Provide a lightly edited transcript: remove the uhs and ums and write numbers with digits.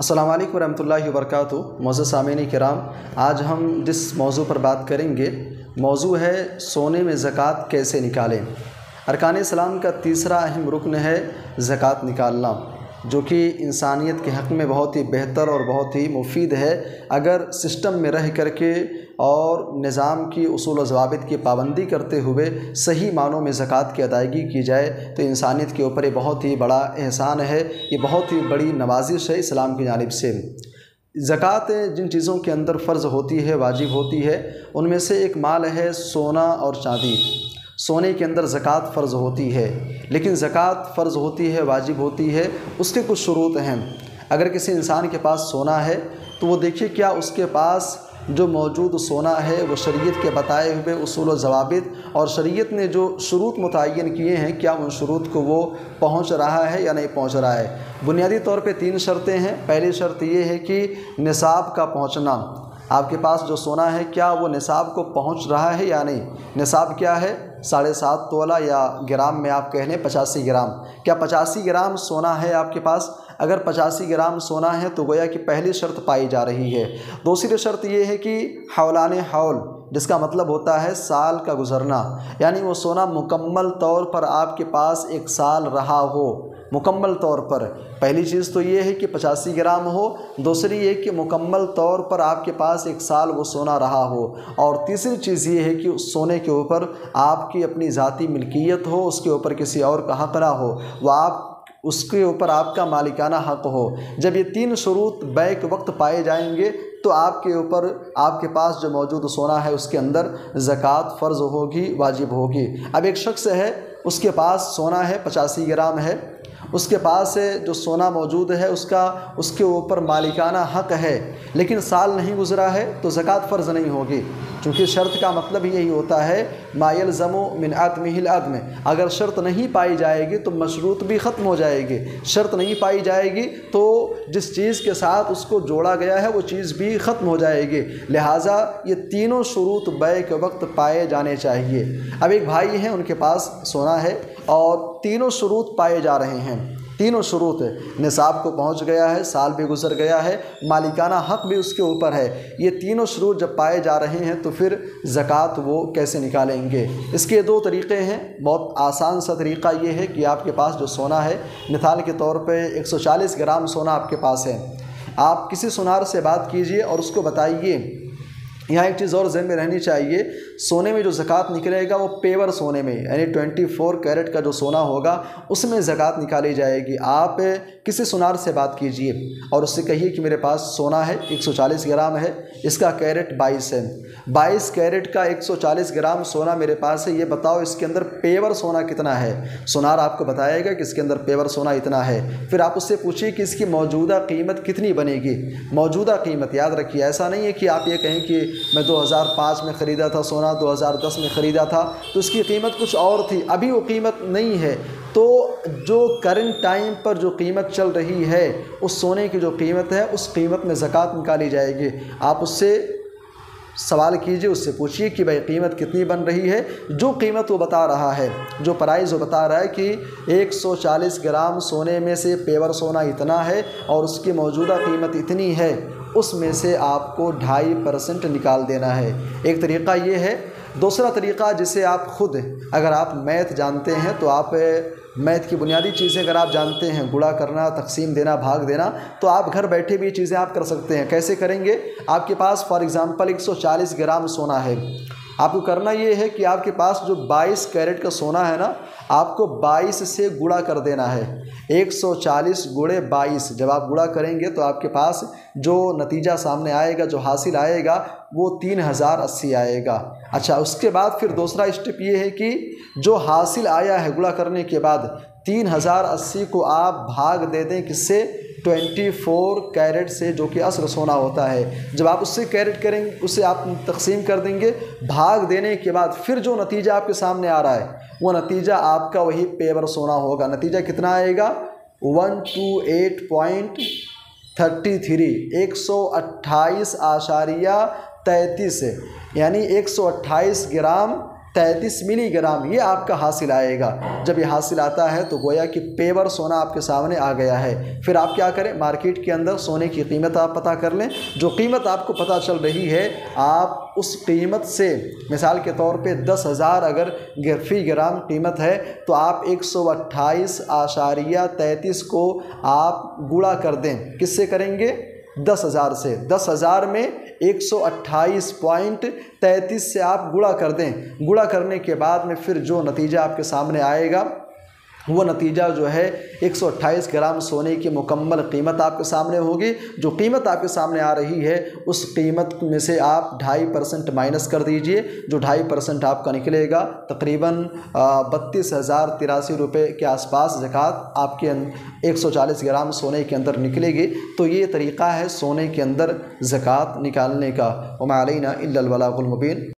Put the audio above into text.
अस्सलाम वालेकुम रहमतुल्लाहि व बरकातुहू। मोअज़्ज़ज़ सामीन किराम, आज हम जिस मौजू पर बात करेंगे मौजू है सोने में ज़कात कैसे निकालें। अरकान इस्लाम का तीसरा अहम रुकन है ज़कात निकालना, जो कि इंसानियत के हक़ में बहुत ही बेहतर और बहुत ही मुफीद है। अगर सिस्टम में रह करके और निज़ाम की उसूल व ज़वाबित की पाबंदी करते हुए सही मानों में ज़कात की अदायगी की जाए तो इंसानियत के ऊपर ये बहुत ही बड़ा एहसान है, ये बहुत ही बड़ी नवाजिश है इस्लाम की जानिब से। ज़कात जिन चीज़ों के अंदर फ़र्ज़ होती है, वाजिब होती है, उनमें से एक माल है सोना और चांदी। सोने के अंदर ज़कात फ़र्ज़ होती है, लेकिन ज़कात फ़र्ज़ होती है, वाजिब होती है, उसके कुछ शुरूत हैं। अगर किसी इंसान के पास सोना है तो वो देखिए क्या उसके पास जो मौजूद सोना है वो शरीयत के बताए हुए उसूल व ज़वाबित और शरीयत ने जो शुरूत मुतय्यन किए हैं, क्या उन शुरूत को वो पहुँच रहा है या नहीं पहुँच रहा है। बुनियादी तौर पे 3 शर्तें हैं। पहली शर्त ये है कि निसाब का पहुँचना, आपके पास जो सोना है क्या वो निसाब को पहुँच रहा है या नहीं। निसाब क्या है? 7.5 तोला या ग्राम में आप कह लें 85 ग्राम। क्या 85 ग्राम सोना है आपके पास? अगर 85 ग्राम सोना है तो गोया कि पहली शर्त पाई जा रही है। दूसरी शर्त ये है कि हौलाने हौल, जिसका मतलब होता है साल का गुज़रना, यानी वो सोना मुकम्मल तौर पर आपके पास 1 साल रहा हो, मुकम्मल तौर पर। पहली चीज़ तो ये है कि 85 ग्राम हो, दूसरी ये कि मुकम्मल तौर पर आपके पास 1 साल वो सोना रहा हो, और तीसरी चीज़ ये है कि उस सोने के ऊपर आपकी अपनी ज़ाती मिल्कियत हो, उसके ऊपर किसी और का हक़ ना हो, वह आप उसके ऊपर आपका मालिकाना हक़ हो। जब ये 3 शुरूत बैक वक्त पाए जाएंगे तो आपके ऊपर आपके पास जो मौजूद सोना है उसके अंदर ज़कात फ़र्ज़ होगी, वाजिब होगी। अब एक शख्स है, उसके पास सोना है 85 ग्राम है, उसके पास जो सोना मौजूद है उसके ऊपर मालिकाना हक़ है, लेकिन साल नहीं गुज़रा है तो ज़कात फ़र्ज़ नहीं होगी, क्योंकि शर्त का मतलब ही यही होता है मा यल्ज़मु मिन अदमिहिल अदम। अगर शर्त नहीं पाई जाएगी तो मशरूत भी ख़त्म हो जाएगी। शर्त नहीं पाई जाएगी तो जिस चीज़ के साथ उसको जोड़ा गया है वो चीज़ भी ख़त्म हो जाएगी। लिहाजा ये तीनों शुरूत बैक वक्त पाए जाने चाहिए। अब एक भाई हैं, उनके पास सोना है और तीनों शुरूत पाए जा रहे हैं। तीनों शुरूत निसाब को पहुंच गया है, साल भी गुजर गया है, मालिकाना हक़ भी उसके ऊपर है। ये तीनों शुरूत जब पाए जा रहे हैं तो फिर ज़कात वो कैसे निकालेंगे? इसके 2 तरीक़े हैं। बहुत आसान सा तरीक़ा ये है कि आपके पास जो सोना है, मिसाल के तौर पे 140 ग्राम सोना आपके पास है, आप किसी सुनार से बात कीजिए और उसको बताइए। यहाँ एक चीज़ और ज़हन में रहनी चाहिए, सोने में जो ज़कात निकलेगा वो पेवर सोने में, यानी 24 कैरेट का जो सोना होगा उसमें ज़कात निकाली जाएगी। आप किसी सुनार से बात कीजिए और उससे कहिए कि मेरे पास सोना है 140 ग्राम है, इसका कैरेट 22 है, 22 कैरेट का 140 ग्राम सोना मेरे पास है, ये बताओ इसके अंदर पेवर सोना कितना है। सुनार आपको बताएगा कि इसके अंदर पेवर सोना इतना है। फिर आप उससे पूछिए कि इसकी मौजूदा कीमत कितनी बनेगी। मौजूदा कीमत याद रखिए, ऐसा नहीं है कि आप ये कहें कि मैं 2005 में ख़रीदा था सोना, 2010 में ख़रीदा था तो इसकी कीमत कुछ और थी, अभी वो कीमत नहीं है। तो जो करंट टाइम पर जो कीमत चल रही है उस सोने की जो कीमत है उस कीमत में ज़कात निकाली जाएगी। आप उससे सवाल कीजिए, उससे पूछिए कि भाई कीमत कितनी बन रही है। जो कीमत वो बता रहा है, जो प्राइस वो बता रहा है कि 140 ग्राम सोने में से पेवर सोना इतना है और उसकी मौजूदा कीमत इतनी है, उसमें से आपको 2.5% निकाल देना है। एक तरीक़ा ये है। दूसरा तरीक़ा, जिसे आप खुद, अगर आप मैथ जानते हैं तो आप मैथ की बुनियादी चीज़ें अगर आप जानते हैं, गुणा करना, तकसीम देना, भाग देना, तो आप घर बैठे भी चीज़ें आप कर सकते हैं। कैसे करेंगे? आपके पास फॉर एग्ज़ाम्पल 140 ग्राम सोना है, आपको करना ये है कि आपके पास जो 22 कैरेट का सोना है ना, आपको 22 से गुणा कर देना है। 140 गुणे 22 जब आप गुणा करेंगे तो आपके पास जो नतीजा सामने आएगा, जो हासिल आएगा, वो 3080 आएगा। अच्छा, उसके बाद फिर दूसरा स्टेप ये है कि जो हासिल आया है गुणा करने के बाद 3080 को आप भाग दे दें किससे? 24 कैरेट से, जो कि असर सोना होता है। जब आप उससे कैरेट करेंगे, उससे आप तकसीम कर देंगे, भाग देने के बाद फिर जो नतीजा आपके सामने आ रहा है वो नतीजा आपका वही पेवर सोना होगा। नतीजा कितना आएगा? 128.33, 128.33, यानी 128 ग्राम 33 मिलीग्राम ये आपका हासिल आएगा। जब ये हासिल आता है तो गोया कि पेवर सोना आपके सामने आ गया है। फिर आप क्या करें, मार्केट के अंदर सोने की कीमत आप पता कर लें। जो कीमत आपको पता चल रही है, आप उस कीमत से मिसाल के तौर पे 10,000 अगर फी ग्राम कीमत है तो आप 128.33 को आप गुणा कर दें। किससे करेंगे? 10,000 से। 10,000 में 128.33 से आप गुणा कर दें। गुणा करने के बाद में फिर जो नतीजा आपके सामने आएगा वो नतीजा जो है 128 ग्राम सोने की मुकम्मल कीमत आपके सामने होगी। जो कीमत आपके सामने आ रही है उस कीमत में से आप 2.5% माइनस कर दीजिए। जो 2.5% आपका निकलेगा तकरीबन 32,083 रुपये के आसपास ज़कात आपके 140 ग्राम सोने के अंदर निकलेगी। तो ये तरीक़ा है सोने के अंदर ज़कात निकालने का। वमा अलैना इल्लल बलागुल मुबीन।